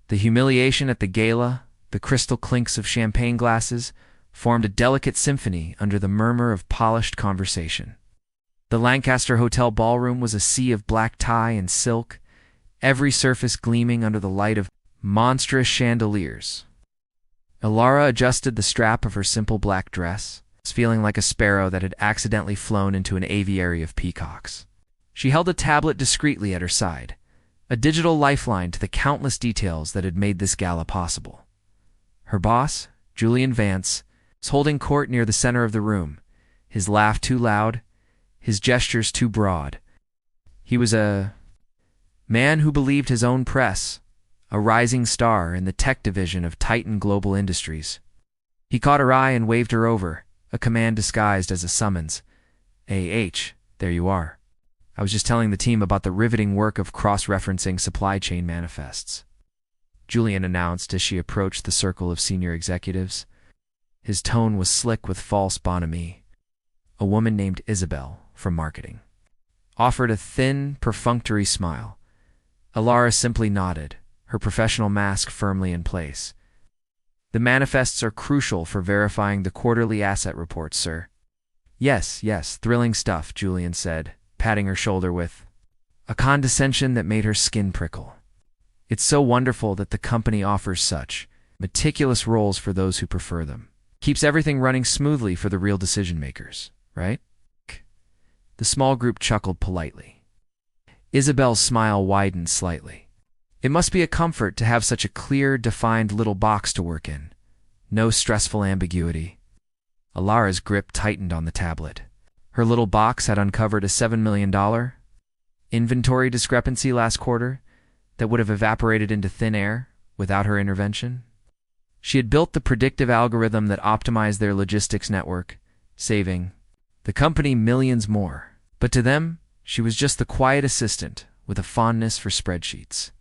The humiliation at the gala, the crystal clinks of champagne glasses, formed a delicate symphony under the murmur of polished conversation. The Lancaster Hotel ballroom was a sea of black tie and silk, every surface gleaming under the light of monstrous chandeliers. Alara adjusted the strap of her simple black dress, feeling like a sparrow that had accidentally flown into an aviary of peacocks. She held a tablet discreetly at her side, a digital lifeline to the countless details that had made this gala possible. Her boss, Julian Vance, was holding court near the center of the room, his laugh too loud, his gestures too broad. He was a man who believed his own press, a rising star in the tech division of Titan Global Industries. He caught her eye and waved her over, a command disguised as a summons. "AH, there you are. I was just telling the team about the riveting work of cross-referencing supply chain manifests," Julian announced as she approached the circle of senior executives. His tone was slick with false bonhomie. A woman named Isabel, from marketing, offered a thin, perfunctory smile. Alara simply nodded, her professional mask firmly in place. "The manifests are crucial for verifying the quarterly asset reports, sir." Yes, thrilling stuff," Julian said, patting her shoulder with a condescension that made her skin prickle. "It's so wonderful that the company offers such meticulous roles for those who prefer them. Keeps everything running smoothly for the real decision-makers, right?" The small group chuckled politely. Isabel's smile widened slightly. It must be a comfort to have such a clear, defined little box to work in. No stressful ambiguity. Alara's grip tightened on the tablet. Her little box had uncovered a $7 million inventory discrepancy last quarter that would have evaporated into thin air without her intervention. She had built the predictive algorithm that optimized their logistics network, saving the company millions more. But to them, she was just the quiet assistant with a fondness for spreadsheets.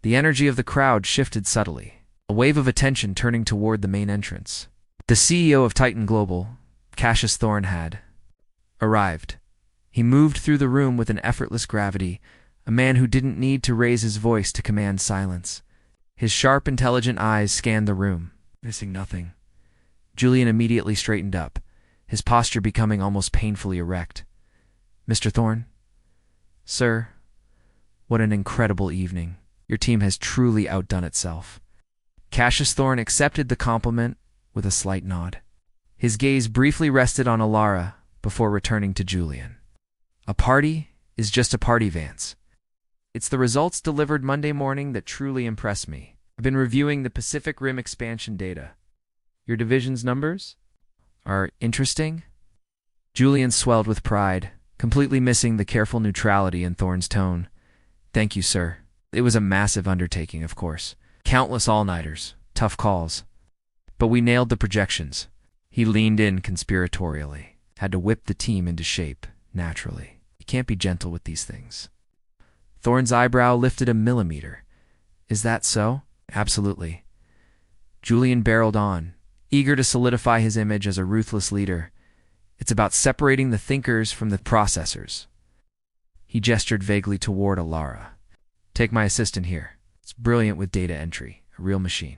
The energy of the crowd shifted subtly, a wave of attention turning toward the main entrance. The CEO of Titan Global, Cassius Thorne, had arrived. He moved through the room with an effortless gravity, a man who didn't need to raise his voice to command silence. His sharp, intelligent eyes scanned the room, missing nothing. Julian immediately straightened up, his posture becoming almost painfully erect. "Mr. Thorne?" "Sir, what an incredible evening. Your team has truly outdone itself." Cassius Thorne accepted the compliment with a slight nod. His gaze briefly rested on Alara before returning to Julian. "A party is just a party, Vance. It's the results delivered Monday morning that truly impress me. I've been reviewing the Pacific Rim expansion data. Your division's numbers are interesting." Julian swelled with pride, completely missing the careful neutrality in Thorne's tone. "Thank you, sir. It was a massive undertaking, of course. Countless all-nighters, tough calls. But we nailed the projections." He leaned in conspiratorially. "Had to whip the team into shape, naturally. You can't be gentle with these things." Thorne's eyebrow lifted a millimeter. "Is that so?" "Absolutely." Julian barreled on, eager to solidify his image as a ruthless leader. "It's about separating the thinkers from the processors." He gestured vaguely toward Alara. "Take my assistant here. It's brilliant with data entry, a real machine.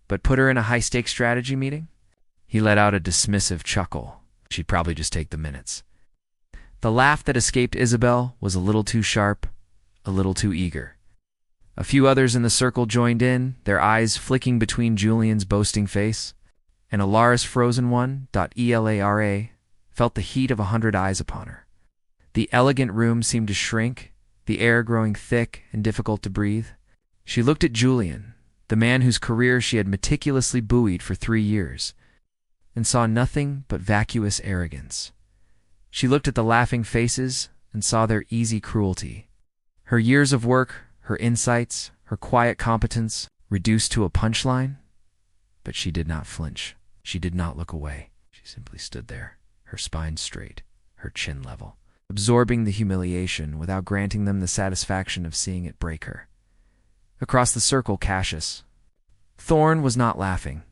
But put her in a high-stakes strategy meeting?" He let out a dismissive chuckle. "She'd probably just take the minutes." The laugh that escaped Isabel was a little too sharp, a little too eager. A few others in the circle joined in, their eyes flicking between Julian's boasting face, and Alara's frozen one, Elara, felt the heat of 100 eyes upon her. The elegant room seemed to shrink, the air growing thick and difficult to breathe. She looked at Julian, the man whose career she had meticulously buoyed for 3 years, and saw nothing but vacuous arrogance. She looked at the laughing faces and saw their easy cruelty. Her years of work, her insights, her quiet competence, reduced to a punchline. But she did not flinch. She did not look away. She simply stood there, her spine straight, her chin level, absorbing the humiliation without granting them the satisfaction of seeing it break her. Across the circle, Cassius Thorne was not laughing.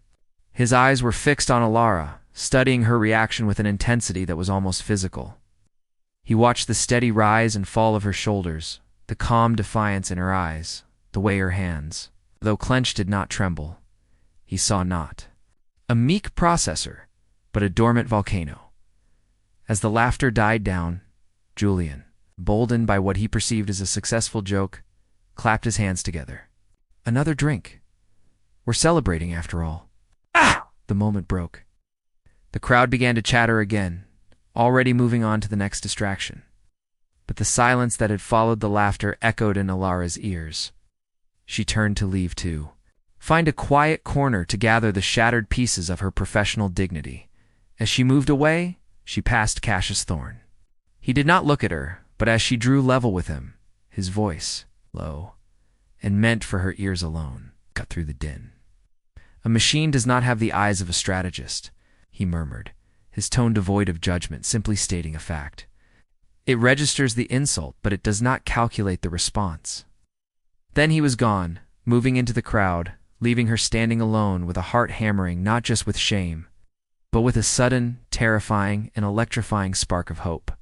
His eyes were fixed on Alara, studying her reaction with an intensity that was almost physical. He watched the steady rise and fall of her shoulders, the calm defiance in her eyes, the way her hands, Though clench did not tremble, he saw not a meek processor, but a dormant volcano. As the laughter died down, Julian, boldened by what he perceived as a successful joke, clapped his hands together. Another drink. We're celebrating, after all. Ah! The moment broke. The crowd began to chatter again, already moving on to the next distraction. But the silence that had followed the laughter echoed in Alara's ears. She turned to leave too, find a quiet corner to gather the shattered pieces of her professional dignity. As she moved away, she passed Cassius Thorne. He did not look at her, but as she drew level with him, his voice, low, and meant for her ears alone, cut through the din. A machine does not have the eyes of a strategist, he murmured, his tone devoid of judgment, simply stating a fact. It registers the insult, but it does not calculate the response. Then he was gone, moving into the crowd, leaving her standing alone with a heart hammering not just with shame, but with a sudden, terrifying, and electrifying spark of hope.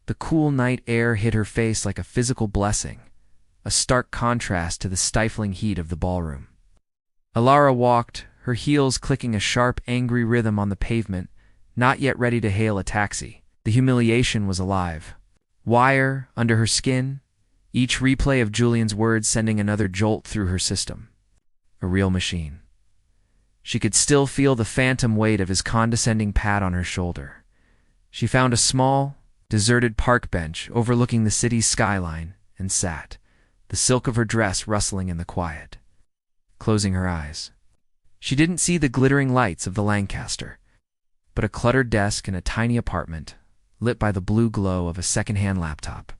The cool night air hit her face like a physical blessing, a stark contrast to the stifling heat of the ballroom. Alara walked, her heels clicking a sharp, angry rhythm on the pavement, not yet ready to hail a taxi. The humiliation was alive. Wire under her skin, each replay of Julian's words sending another jolt through her system. A real machine. She could still feel the phantom weight of his condescending pat on her shoulder. She found a small, deserted park bench overlooking the city's skyline and sat, the silk of her dress rustling in the quiet. Closing her eyes, she didn't see the glittering lights of the Lancaster, but a cluttered desk in a tiny apartment, lit by the blue glow of a second-hand laptop.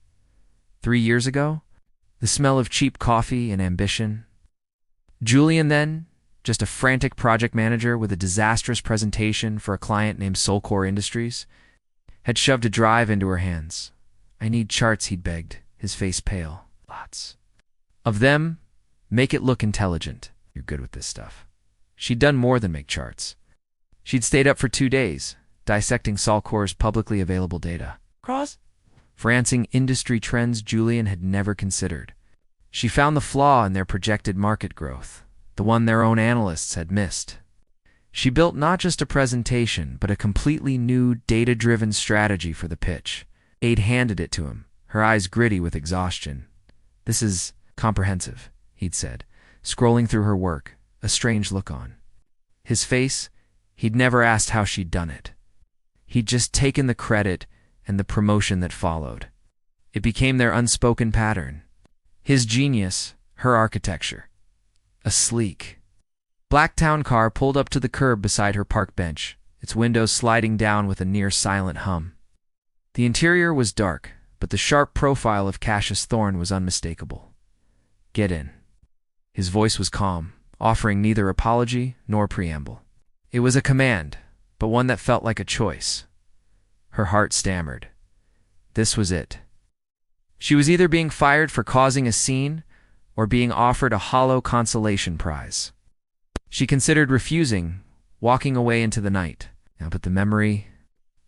3 years ago, the smell of cheap coffee and ambition. Julian then, just a frantic project manager with a disastrous presentation for a client named Soulcore Industries, had shoved a drive into her hands. I need charts, he'd begged, his face pale. Lots of them. Make it look intelligent. You're good with this stuff. She'd done more than make charts. She'd stayed up for 2 days, dissecting Soulcore's publicly available data. For answering industry trends Julian had never considered. She found the flaw in their projected market growth, the one their own analysts had missed. She built not just a presentation, but a completely new, data-driven strategy for the pitch. Aide handed it to him, her eyes gritty with exhaustion. This is comprehensive, he'd said, scrolling through her work, a strange look on his face. He'd never asked how she'd done it. He'd just taken the credit and the promotion that followed. It became their unspoken pattern. His genius, her architecture. A sleek black town car pulled up to the curb beside her park bench, its windows sliding down with a near-silent hum. The interior was dark, but the sharp profile of Cassius Thorne was unmistakable. Get in. His voice was calm, offering neither apology nor preamble. It was a command, but one that felt like a choice. Her heart stammered. This was it. She was either being fired for causing a scene or being offered a hollow consolation prize. She considered refusing, walking away into the night. Now, but the memory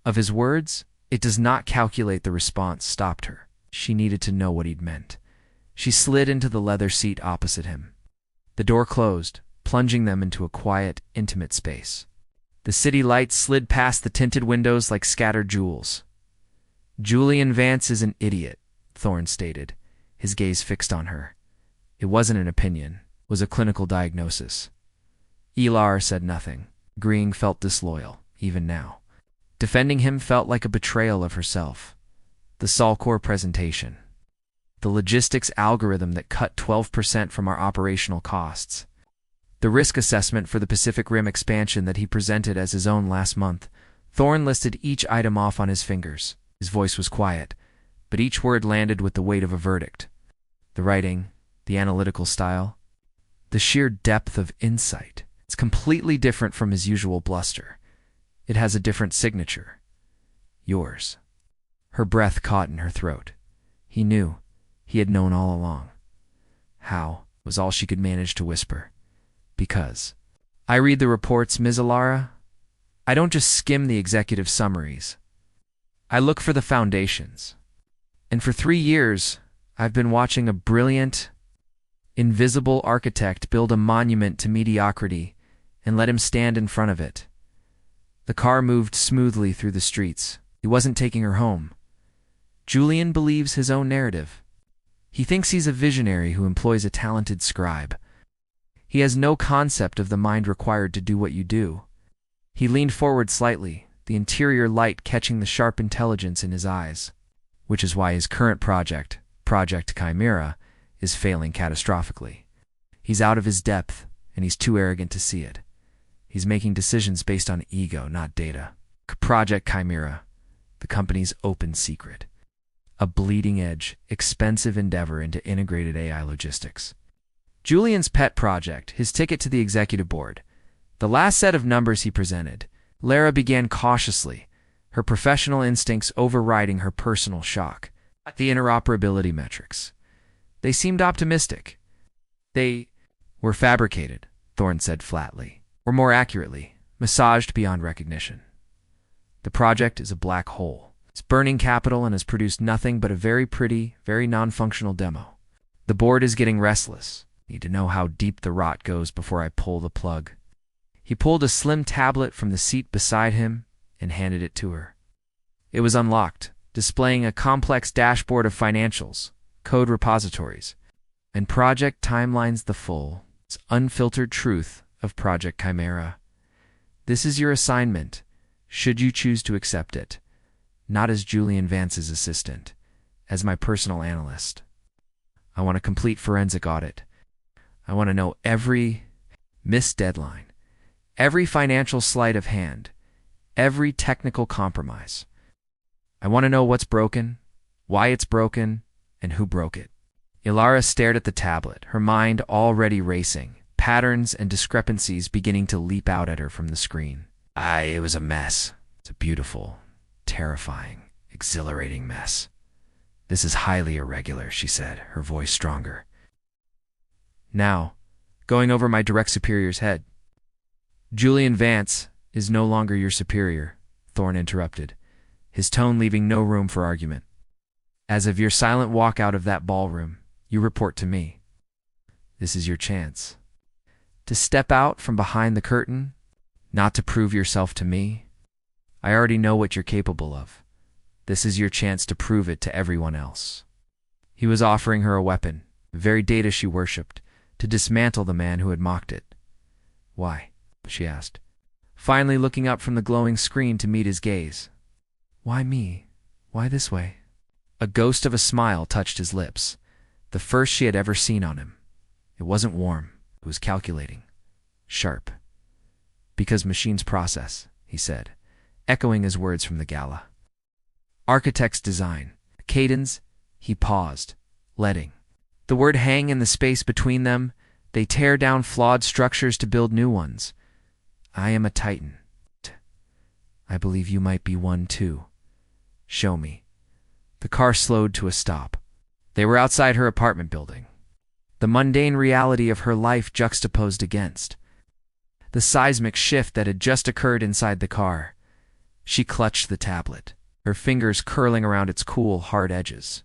of his words, it does not calculate the response, stopped her. She needed to know what he'd meant. She slid into the leather seat opposite him. The door closed, plunging them into a quiet, intimate space. The city lights slid past the tinted windows like scattered jewels. Julian Vance is an idiot, Thorne stated, his gaze fixed on her. It wasn't an opinion, it was a clinical diagnosis. Elar said nothing. Agreeing felt disloyal, even now. Defending him felt like a betrayal of herself. The Soulcore presentation. The logistics algorithm that cut 12% from our operational costs. The risk assessment for the Pacific Rim expansion that he presented as his own last month. Thorne listed each item off on his fingers. His voice was quiet, but each word landed with the weight of a verdict. The writing, the analytical style, the sheer depth of insight. It's completely different from his usual bluster. It has a different signature. Yours. Her breath caught in her throat. He knew. He had known all along. How was all she could manage to whisper. Because. I read the reports, Ms. Alara. I don't just skim the executive summaries. I look for the foundations. And for 3 years, I've been watching a brilliant invisible architect build a monument to mediocrity and let him stand in front of it. The car moved smoothly through the streets. He wasn't taking her home. Julian believes his own narrative. He thinks he's a visionary who employs a talented scribe. He has no concept of the mind required to do what you do. He leaned forward slightly, the interior light catching the sharp intelligence in his eyes, which is why his current project, Project Chimera, is failing catastrophically. He's out of his depth, and he's too arrogant to see it. He's making decisions based on ego, not data. Project Chimera, the company's open secret. A bleeding-edge, expensive endeavor into integrated AI logistics. Julian's pet project, his ticket to the executive board. The last set of numbers he presented, Lara began cautiously, her professional instincts overriding her personal shock. The interoperability metrics. They seemed optimistic. They were fabricated, Thorne said flatly, or more accurately, massaged beyond recognition. The project is a black hole. It's burning capital and has produced nothing but a very pretty, very non-functional demo. The board is getting restless. Need to know how deep the rot goes before I pull the plug. He pulled a slim tablet from the seat beside him and handed it to her. It was unlocked, displaying a complex dashboard of financials, code repositories, and project timelines, the full, unfiltered truth of Project Chimera. This is your assignment, should you choose to accept it, not as Julian Vance's assistant, as my personal analyst. I want a complete forensic audit. I want to know every missed deadline, every financial sleight of hand, every technical compromise. I want to know what's broken, why it's broken, and who broke it. Ilara stared at the tablet, her mind already racing, patterns and discrepancies beginning to leap out at her from the screen. It was a mess. It's a beautiful, terrifying, exhilarating mess. This is highly irregular, she said, her voice stronger. Now, going over my direct superior's head. Julian Vance is no longer your superior, Thorne interrupted, his tone leaving no room for argument. As of your silent walk out of that ballroom, you report to me. This is your chance. To step out from behind the curtain, not to prove yourself to me. I already know what you're capable of. This is your chance to prove it to everyone else. He was offering her a weapon, the very data she worshipped, to dismantle the man who had mocked it. Why? She asked, finally looking up from the glowing screen to meet his gaze. Why me? Why this way? A ghost of a smile touched his lips, the first she had ever seen on him. It wasn't warm, it was calculating, sharp. Because machines process, he said, echoing his words from the gala. Architect's design, cadence, he paused, letting the word hang in the space between them. They tear down flawed structures to build new ones. I am a titan. I believe you might be one too. Show me. The car slowed to a stop. They were outside her apartment building. The mundane reality of her life juxtaposed against the seismic shift that had just occurred inside the car. She clutched the tablet, her fingers curling around its cool, hard edges.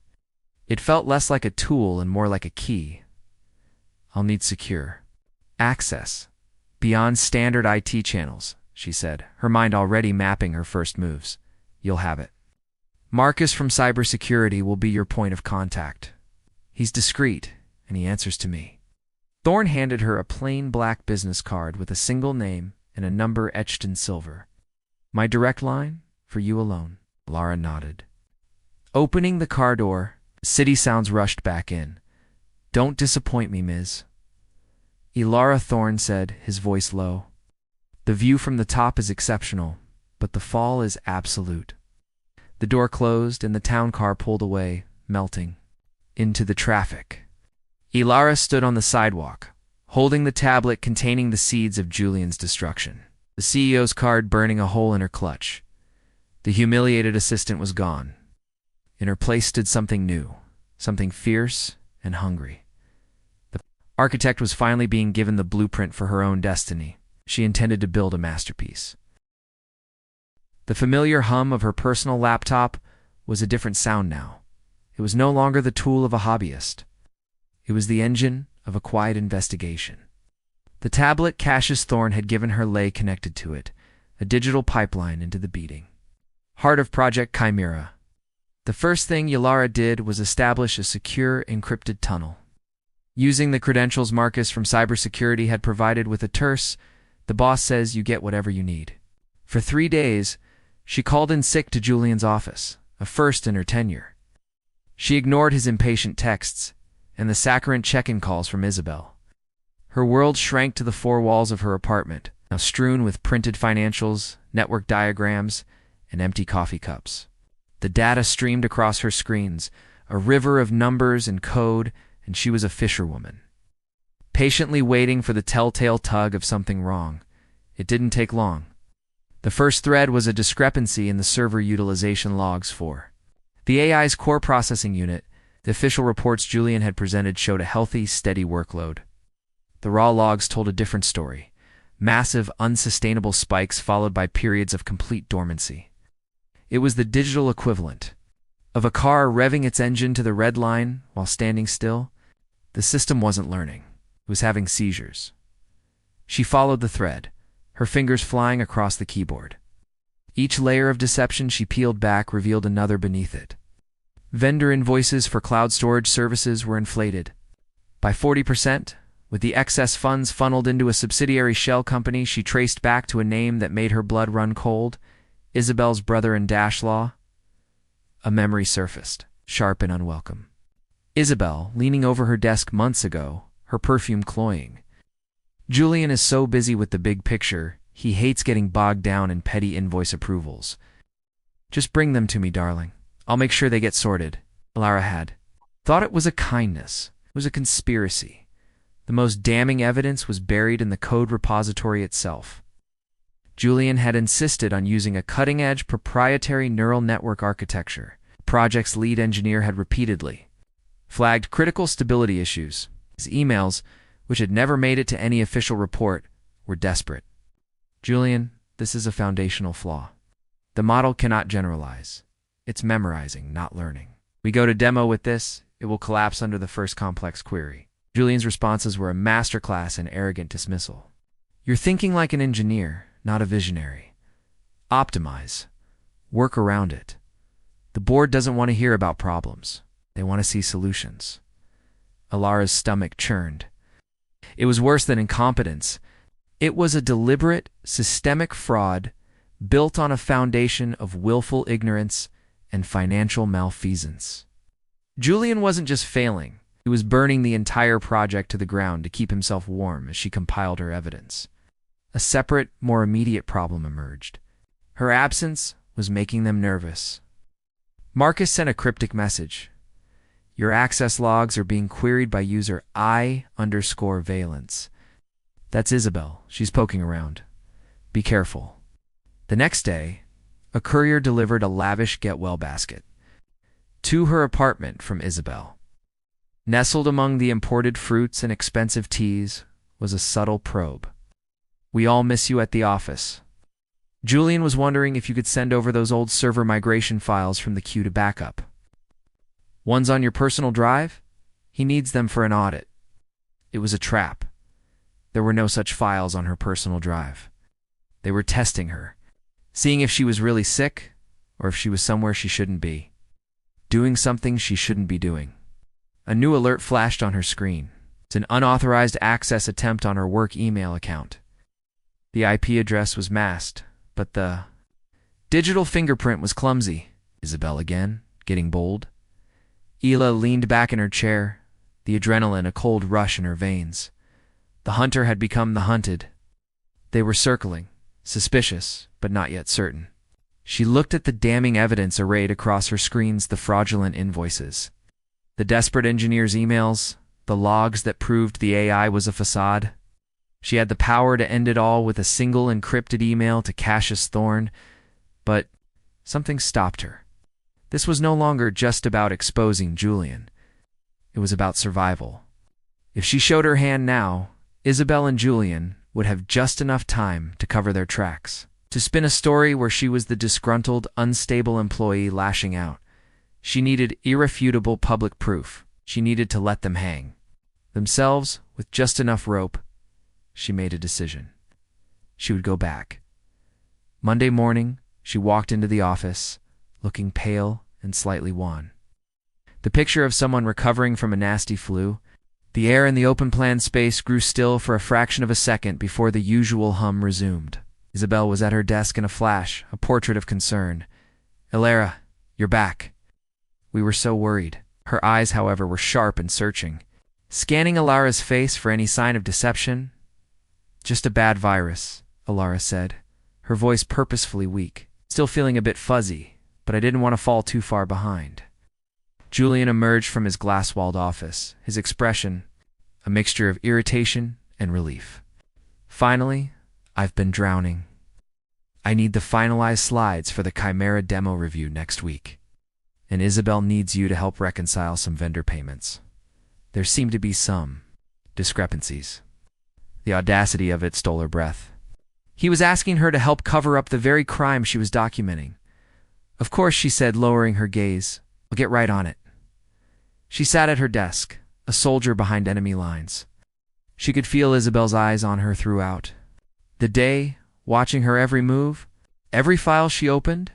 It felt less like a tool and more like a key. I'll need secure access beyond standard IT channels, she said, her mind already mapping her first moves. You'll have it. Marcus from cybersecurity will be your point of contact. He's discreet, and he answers to me. Thorne handed her a plain black business card with a single name and a number etched in silver. My direct line? For you alone. Lara nodded. Opening the car door, city sounds rushed back in. Don't disappoint me, Ms. Ilara, Thorne said, his voice low. The view from the top is exceptional, but the fall is absolute. The door closed and the town car pulled away, melting into the traffic. Ilara stood on the sidewalk, holding the tablet containing the seeds of Julian's destruction, the CEO's card burning a hole in her clutch. The humiliated assistant was gone. In her place stood something new, something fierce and hungry. The architect was finally being given the blueprint for her own destiny. She intended to build a masterpiece. The familiar hum of her personal laptop was a different sound now. It was no longer the tool of a hobbyist. It was the engine of a quiet investigation. The tablet Cassius Thorne had given her lay connected to it, a digital pipeline into the beating heart of Project Chimera. The first thing Yalara did was establish a secure, encrypted tunnel. Using the credentials Marcus from cybersecurity had provided with a terse, the boss says you get whatever you need. For 3 days, she called in sick to Julian's office, a first in her tenure. She ignored his impatient texts and the saccharine check-in calls from Isabel. Her world shrank to the 4 walls of her apartment, now strewn with printed financials, network diagrams, and empty coffee cups. The data streamed across her screens, a river of numbers and code, and she was a fisherwoman, patiently waiting for the telltale tug of something wrong. It didn't take long. The first thread was a discrepancy in the server utilization logs for the AI's core processing unit. The official reports Julian had presented showed a healthy, steady workload. The raw logs told a different story: massive, unsustainable spikes followed by periods of complete dormancy. It was the digital equivalent of a car revving its engine to the red line while standing still. The system wasn't learning. It was having seizures. She followed the thread, her fingers flying across the keyboard. Each layer of deception she peeled back revealed another beneath it. Vendor invoices for cloud storage services were inflated by 40%, with the excess funds funneled into a subsidiary shell company she traced back to a name that made her blood run cold: Isabel's brother in Dashlaw. A memory surfaced, sharp and unwelcome. Isabel, leaning over her desk months ago, her perfume cloying. Julian is so busy with the big picture, he hates getting bogged down in petty invoice approvals. Just bring them to me, darling. I'll make sure they get sorted. Lara had thought it was a kindness. It was a conspiracy. The most damning evidence was buried in the code repository itself. Julian had insisted on using a cutting-edge proprietary neural network architecture. The project's lead engineer had repeatedly flagged critical stability issues. His emails, which had never made it to any official report, were desperate. Julian, this is a foundational flaw. The model cannot generalize. It's memorizing, not learning. We go to demo with this, it will collapse under the first complex query. Julian's responses were a masterclass in arrogant dismissal. You're thinking like an engineer, not a visionary. Optimize. Work around it. The board doesn't want to hear about problems. They want to see solutions. Alara's stomach churned. It was worse than incompetence. It was a deliberate, systemic fraud built on a foundation of willful ignorance and financial malfeasance. Julian wasn't just failing. He was burning the entire project to the ground to keep himself warm as she compiled her evidence. A separate, more immediate problem emerged. Her absence was making them nervous. Marcus sent a cryptic message. Your access logs are being queried by user I_Valence. That's Isabel. She's poking around. Be careful. The next day, a courier delivered a lavish get-well basket to her apartment from Isabel. Nestled among the imported fruits and expensive teas was a subtle probe. We all miss you at the office. Julian was wondering if you could send over those old server migration files from the queue to backup. One's on your personal drive? He needs them for an audit. It was a trap. There were no such files on her personal drive. They were testing her, seeing if she was really sick or if she was somewhere she shouldn't be, doing something she shouldn't be doing. A new alert flashed on her screen. It's an unauthorized access attempt on her work email account. The IP address was masked, but the digital fingerprint was clumsy. Isabel again, getting bold. Ela leaned back in her chair, the adrenaline a cold rush in her veins. The hunter had become the hunted. They were circling, suspicious, but not yet certain. She looked at the damning evidence arrayed across her screens, the fraudulent invoices, the desperate engineer's emails, the logs that proved the AI was a facade. She had the power to end it all with a single encrypted email to Cassius Thorne, but something stopped her. This was no longer just about exposing Julian. It was about survival. If she showed her hand now, Isabel and Julian would have just enough time to cover their tracks, to spin a story where she was the disgruntled, unstable employee lashing out. She needed irrefutable public proof. She needed to let them hang. themselves with just enough rope. She made a decision. She would go back. Monday morning, she walked into the office, looking pale and slightly wan. The picture of someone recovering from a nasty flu. The air in the open-plan space grew still for a fraction of a second before the usual hum resumed. Isabel was at her desk in a flash, a portrait of concern. "Elara, you're back." "We were so worried." Her eyes, however, were sharp and searching, scanning Elara's face for any sign of deception. "Just a bad virus," Elara said, her voice purposefully weak. "Still feeling a bit fuzzy, but I didn't want to fall too far behind." Julian emerged from his glass-walled office, his expression a mixture of irritation and relief. "Finally, I've been drowning. I need the finalized slides for the Chimera demo review next week. And Isabel needs you to help reconcile some vendor payments. There seem to be some discrepancies." The audacity of it stole her breath. He was asking her to help cover up the very crime she was documenting. "Of course," she said, lowering her gaze. "I'll get right on it." She sat at her desk, a soldier behind enemy lines. She could feel Isabel's eyes on her throughout the day, watching her every move. Every file she opened,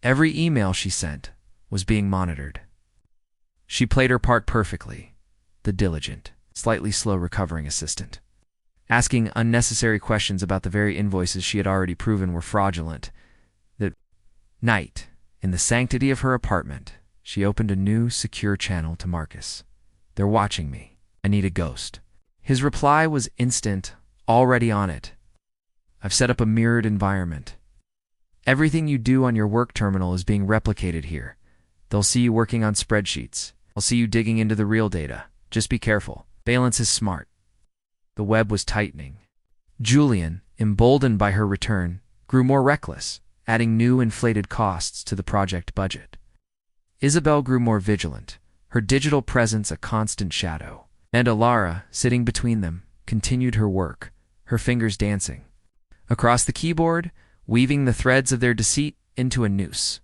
every email she sent, was being monitored. She played her part perfectly, the diligent, slightly slow recovering assistant, asking unnecessary questions about the very invoices she had already proven were fraudulent. That night, in the sanctity of her apartment, she opened a new, secure channel to Marcus. "They're watching me. I need a ghost." His reply was instant, already on it. "I've set up a mirrored environment. Everything you do on your work terminal is being replicated here. They'll see you working on spreadsheets. I'll see you digging into the real data. Just be careful. Valence is smart." The web was tightening. Julian, emboldened by her return, grew more reckless, adding new inflated costs to the project budget. Isabel grew more vigilant, her digital presence a constant shadow. And Elara, sitting between them, continued her work, her fingers dancing across the keyboard, weaving the threads of their deceit into a noose.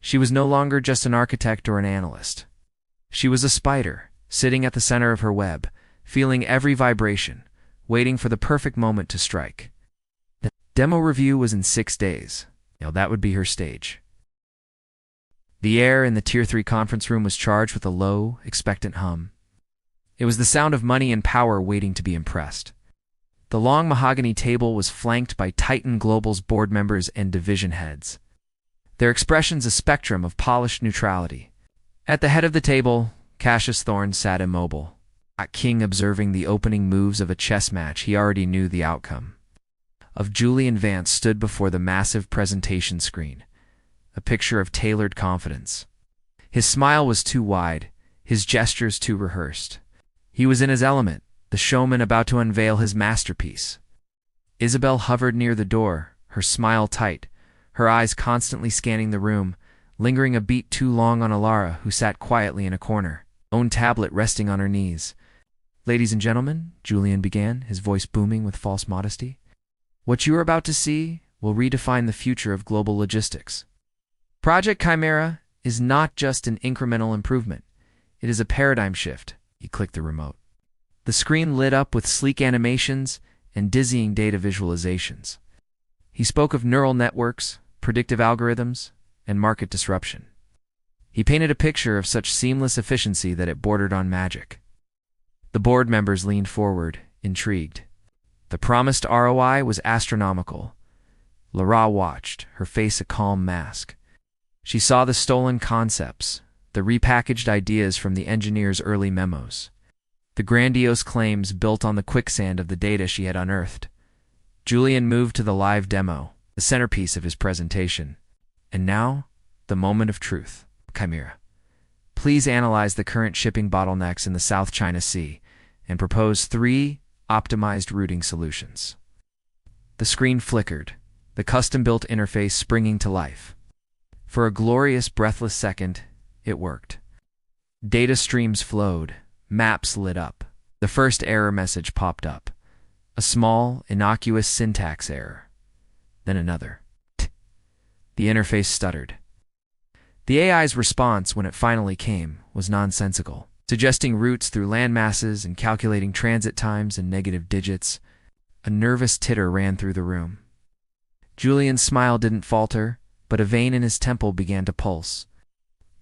She was no longer just an architect or an analyst. She was a spider, sitting at the center of her web, feeling every vibration, waiting for the perfect moment to strike. The demo review was in 6 days. That would be her stage. The air in the Tier 3 conference room was charged with a low, expectant hum. It was the sound of money and power waiting to be impressed. The long mahogany table was flanked by Titan Global's board members and division heads, their expressions a spectrum of polished neutrality. At the head of the table, Cassius Thorne sat immobile, a king observing the opening moves of a chess match he already knew the outcome. Of Julian Vance stood before the massive presentation screen, a picture of tailored confidence. His smile was too wide, his gestures too rehearsed. He was in his element, the showman about to unveil his masterpiece. Isabel hovered near the door, her smile tight, her eyes constantly scanning the room, lingering a beat too long on Elara, who sat quietly in a corner, own tablet resting on her knees. "Ladies and gentlemen," Julian began, his voice booming with false modesty, "what you are about to see will redefine the future of global logistics. Project Chimera is not just an incremental improvement. It is a paradigm shift." He clicked the remote. The screen lit up with sleek animations and dizzying data visualizations. He spoke of neural networks, predictive algorithms, and market disruption. He painted a picture of such seamless efficiency that it bordered on magic. The board members leaned forward, intrigued. The promised ROI was astronomical. Lara watched, her face a calm mask. She saw the stolen concepts, the repackaged ideas from the engineer's early memos, the grandiose claims built on the quicksand of the data she had unearthed. Julian moved to the live demo, the centerpiece of his presentation. "And now, the moment of truth. Chimera, please analyze the current shipping bottlenecks in the South China Sea and propose 3 optimized routing solutions." The screen flickered, the custom-built interface springing to life. For a glorious, breathless second, it worked. Data streams flowed, maps lit up. The first error message popped up. A small, innocuous syntax error. Then another. The interface stuttered. The AI's response, when it finally came, was nonsensical. suggesting routes through landmasses and calculating transit times in negative digits. A nervous titter ran through the room. Julian's smile didn't falter, but a vein in his temple began to pulse.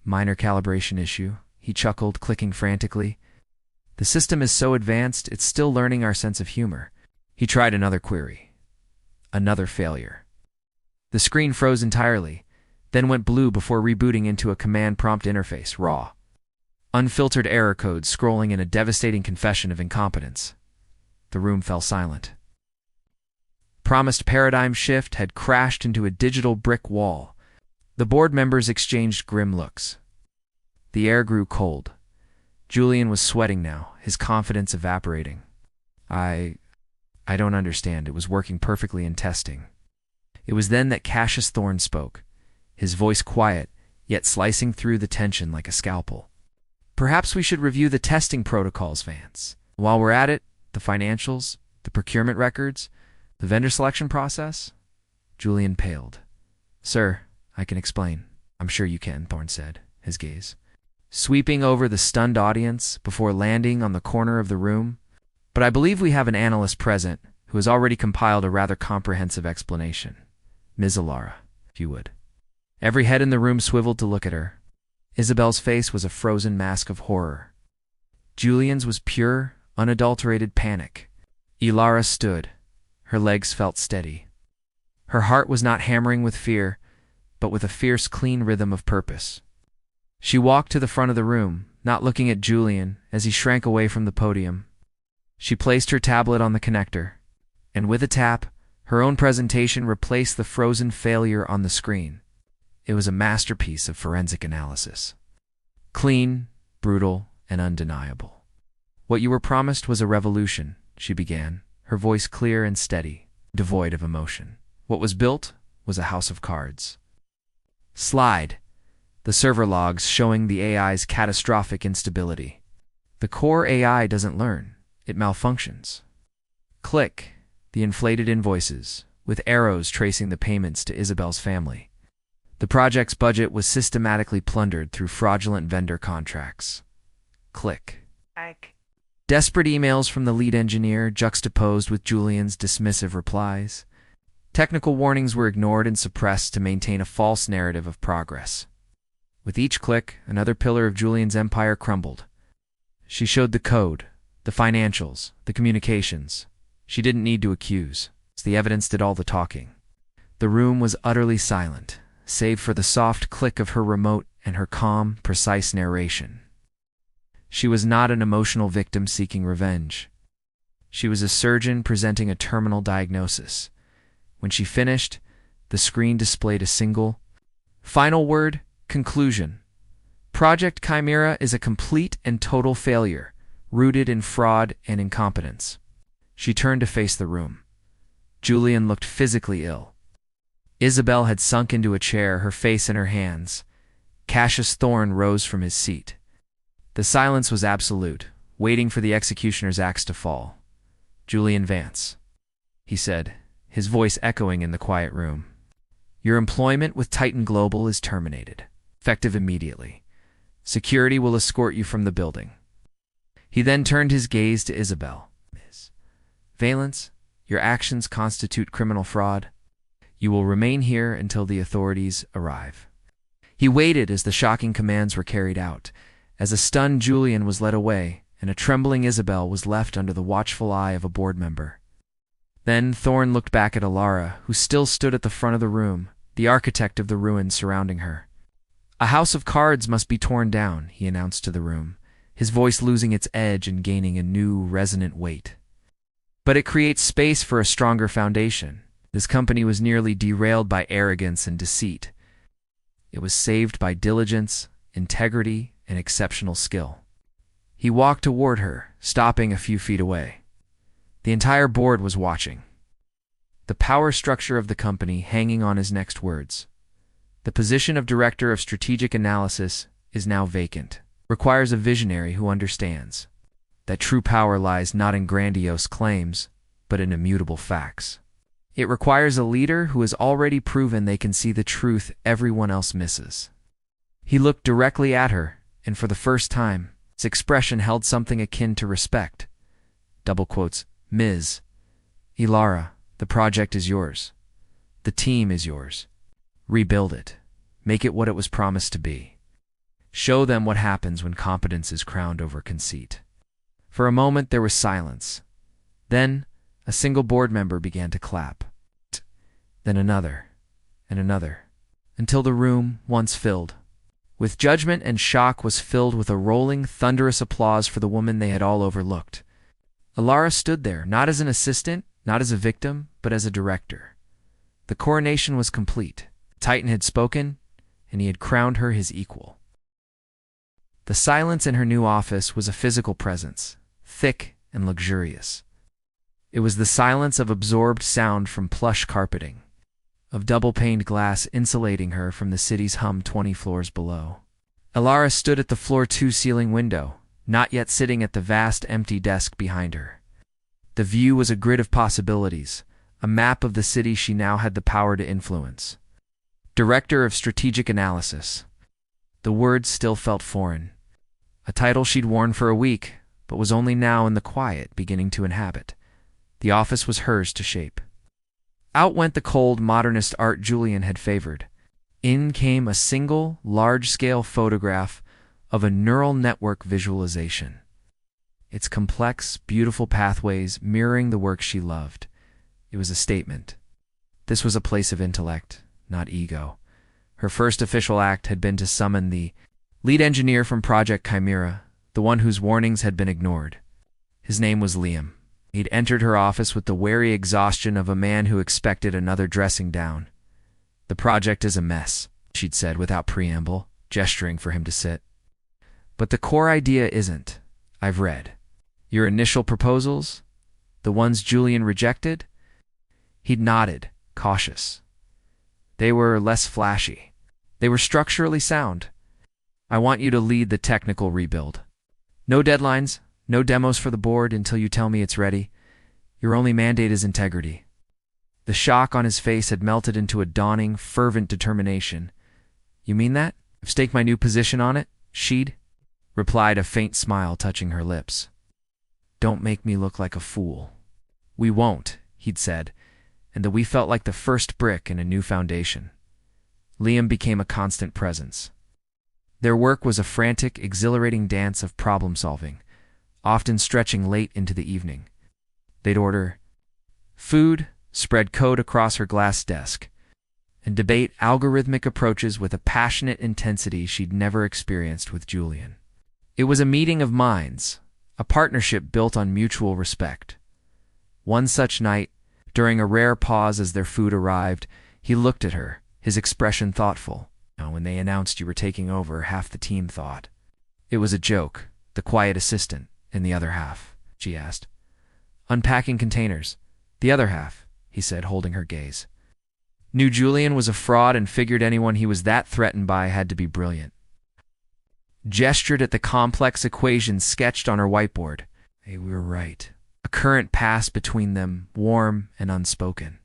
Minor calibration issue, he chuckled, clicking frantically. The system is so advanced, it's still learning our sense of humor. He tried another query. Another failure. The screen froze entirely, then went blue before rebooting into a command prompt interface, raw. Unfiltered error codes scrolling in a devastating confession of incompetence. The room fell silent. Promised paradigm shift had crashed into a digital brick wall. The board members exchanged grim looks. The air grew cold. Julian was sweating now, his confidence evaporating. I don't understand. It was working perfectly in testing. It was then that Cassius Thorne spoke, his voice quiet, yet slicing through the tension like a scalpel. Perhaps we should review the testing protocols, Vance. While we're at it, the financials, the procurement records, the vendor selection process? Julian paled. Sir, I can explain. I'm sure you can, Thorne said, his gaze sweeping over the stunned audience before landing on the corner of the room. But I believe we have an analyst present who has already compiled a rather comprehensive explanation. Ms. Alara, if you would. Every head in the room swiveled to look at her. Isabel's face was a frozen mask of horror. Julian's was pure, unadulterated panic. Ilara stood. Her legs felt steady. Her heart was not hammering with fear, but with a fierce, clean rhythm of purpose. She walked to the front of the room, not looking at Julian as he shrank away from the podium. She placed her tablet on the connector, and with a tap, her own presentation replaced the frozen failure on the screen. It was a masterpiece of forensic analysis. Clean, brutal, and undeniable. What you were promised was a revolution, she began, her voice clear and steady, devoid of emotion. What was built was a house of cards. Slide. The server logs showing the AI's catastrophic instability. The core AI doesn't learn. It malfunctions. Click. The inflated invoices, with arrows tracing the payments to Isabel's family. The project's budget was systematically plundered through fraudulent vendor contracts. Click. Desperate emails from the lead engineer juxtaposed with Julian's dismissive replies. Technical warnings were ignored and suppressed to maintain a false narrative of progress. With each click, another pillar of Julian's empire crumbled. She showed the code, the financials, the communications. She didn't need to accuse. The evidence did all the talking. The room was utterly silent, save for the soft click of her remote and her calm, precise narration. She was not an emotional victim seeking revenge. She was a surgeon presenting a terminal diagnosis. When she finished, the screen displayed a single, final word, conclusion. Project Chimera is a complete and total failure, rooted in fraud and incompetence. She turned to face the room. Julian looked physically ill. Isabel had sunk into a chair, her face in her hands. Cassius Thorne rose from his seat. The silence was absolute, waiting for the executioner's axe to fall. Julian Vance, he said, his voice echoing in the quiet room. Your employment with Titan Global is terminated, effective immediately. Security will escort you from the building. He then turned his gaze to Isabel. Ms. Valence, your actions constitute criminal fraud. You will remain here until the authorities arrive. He waited as the shocking commands were carried out, as a stunned Julian was led away, and a trembling Isabel was left under the watchful eye of a board member. Then Thorne looked back at Alara, who still stood at the front of the room, the architect of the ruins surrounding her. A house of cards must be torn down, he announced to the room, his voice losing its edge and gaining a new, resonant weight. But it creates space for a stronger foundation. This company was nearly derailed by arrogance and deceit. It was saved by diligence, integrity, and exceptional skill. He walked toward her, stopping a few feet away. The entire board was watching. The power structure of the company hanging on his next words. The position of Director of Strategic Analysis is now vacant. Requires a visionary who understands that true power lies not in grandiose claims, but in immutable facts. It requires a leader who has already proven they can see the truth everyone else misses. He looked directly at her, and for the first time, His expression held something akin to respect. Double quotes, Ms. Ilara, the project is yours. The team is yours. Rebuild it. Make it what it was promised to be. Show them what happens when competence is crowned over conceit. For a moment there was silence. Then a single board member began to clap. Then another, and another, until the room, once filled with judgment and shock, was filled with a rolling, thunderous applause for the woman they had all overlooked. Ilara stood there, not as an assistant, not as a victim, but as a director. The coronation was complete. Titan had spoken, and he had crowned her his equal. The silence in her new office was a physical presence, thick and luxurious. It was the silence of absorbed sound from plush carpeting, of double-paned glass insulating her from the city's hum 20 floors below. Ilara stood at the floor 2 ceiling window, not yet sitting at the vast empty desk behind her. The view was a grid of possibilities, a map of the city she now had the power to influence. Director of Strategic Analysis. The words still felt foreign. A title she'd worn for a week, but was only now in the quiet beginning to inhabit. The office was hers to shape. Out went the cold, modernist art Julian had favored. In came a single, large-scale photograph of a neural network visualization. Its complex, beautiful pathways mirroring the work she loved. It was a statement. This was a place of intellect, not ego. Her first official act had been to summon the lead engineer from Project Chimera, the one whose warnings had been ignored. His name was Liam. He'd entered her office with the wary exhaustion of a man who expected another dressing down. The project is a mess, she'd said without preamble, gesturing for him to sit. But the core idea isn't. I've read. Your initial proposals? The ones Julian rejected? He'd nodded, cautious. They were less flashy. They were structurally sound. I want you to lead the technical rebuild. No deadlines, no demos for the board until you tell me it's ready. Your only mandate is integrity. The shock on his face had melted into a dawning, fervent determination. You mean that? I've staked my new position on it, she'd replied, a faint smile touching her lips. Don't make me look like a fool. We won't, he'd said, and that we felt like the first brick in a new foundation. Liam became a constant presence. Their work was a frantic, exhilarating dance of problem-solving, often stretching late into the evening. They'd order food, spread code across her glass desk, and debate algorithmic approaches with a passionate intensity she'd never experienced with Julian. It was a meeting of minds, a partnership built on mutual respect. One such night, during a rare pause as their food arrived, he looked at her, his expression thoughtful. When they announced you were taking over, half the team thought. It was a joke, the quiet assistant, in the other half, she asked. Unpacking containers. The other half, he said, holding her gaze. Knew Julian was a fraud and figured anyone he was that threatened by had to be brilliant. Gestured at the complex equations sketched on her whiteboard. Hey, we were right. A current passed between them, warm and unspoken.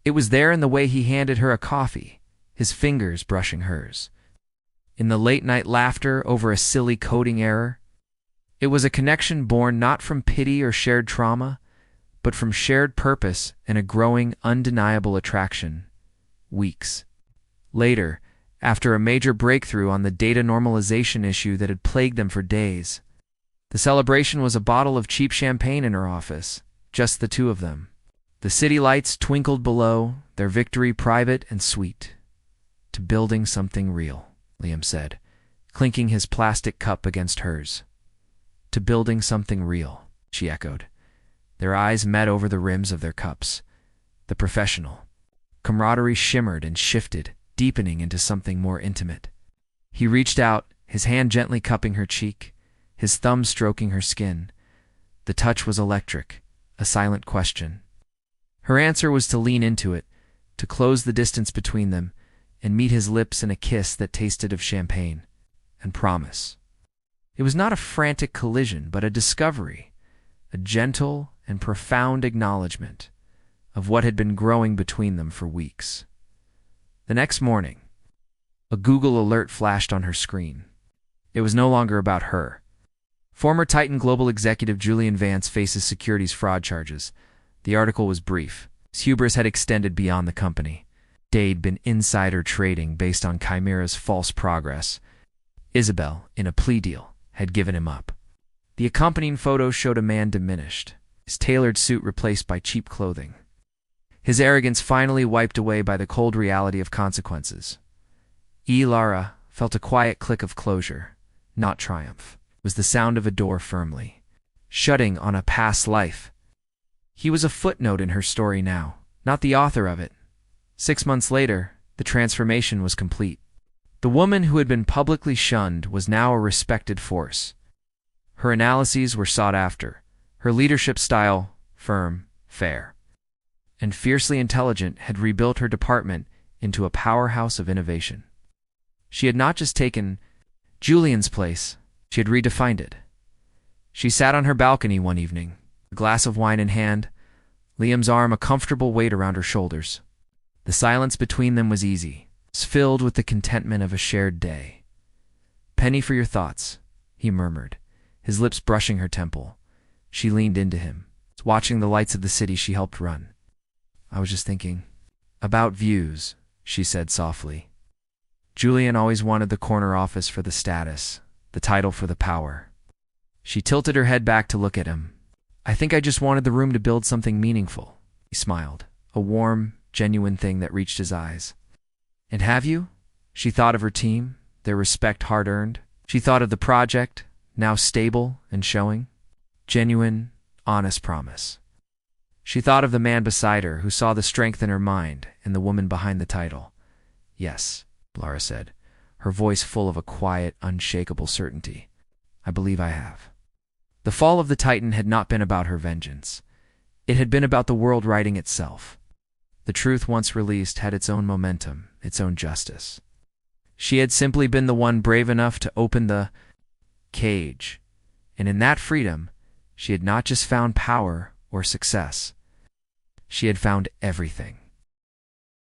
It was there in the way he handed her a coffee, his fingers brushing hers. In the late-night laughter over a silly coding error. It was a connection born not from pity or shared trauma, but from shared purpose and a growing, undeniable attraction. Weeks later, after a major breakthrough on the data normalization issue that had plagued them for days, the celebration was a bottle of cheap champagne in her office, just the two of them. The city lights twinkled below, their victory private and sweet. To building something real, Liam said, clinking his plastic cup against hers. To building something real, she echoed. Their eyes met over the rims of their cups. The professional. Camaraderie shimmered and shifted, deepening into something more intimate. He reached out, his hand gently cupping her cheek, his thumb stroking her skin. The touch was electric, a silent question. Her answer was to lean into it, to close the distance between them, and meet his lips in a kiss that tasted of champagne and promise. It was not a frantic collision, but a discovery, a gentle and profound acknowledgement of what had been growing between them for weeks. The next morning, a Google alert flashed on her screen. It was no longer about her. Former Titan Global executive Julian Vance faces securities fraud charges. The article was brief. His hubris had extended beyond the company. They'd been insider trading based on Chimera's false progress. Isabel, in a plea deal, had given him up. The accompanying photos showed a man diminished, his tailored suit replaced by cheap clothing. His arrogance finally wiped away by the cold reality of consequences. Lara felt a quiet click of closure, not triumph. It was the sound of a door firmly shutting on a past life. He was a footnote in her story now, not the author of it. 6 months later, the transformation was complete. The woman who had been publicly shunned was now a respected force. Her analyses were sought after, her leadership style firm, fair, and fiercely intelligent had rebuilt her department into a powerhouse of innovation. She had not just taken Julian's place, she had redefined it. She sat on her balcony one evening, a glass of wine in hand, Liam's arm a comfortable weight around her shoulders. The silence between them was easy, filled with the contentment of a shared day. "Penny for your thoughts," he murmured, his lips brushing her temple. She leaned into him, watching the lights of the city she helped run. "I was just thinking about views," she said softly. Julian always wanted the corner office for the status, the title for the power. She tilted her head back to look at him. "I think I just wanted the room to build something meaningful." He smiled, a warm, genuine thing that reached his eyes. "And have you?" She thought of her team, their respect hard-earned. She thought of the project, now stable and showing. Genuine, honest promise. She thought of the man beside her who saw the strength in her mind and the woman behind the title. "Yes," Lara said, her voice full of a quiet, unshakable certainty. "I believe I have." The fall of the Titan had not been about her vengeance. It had been about the world righting itself. The truth once released had its own momentum, its own justice. She had simply been the one brave enough to open the cage, and in that freedom, she had not just found power or success. She had found everything.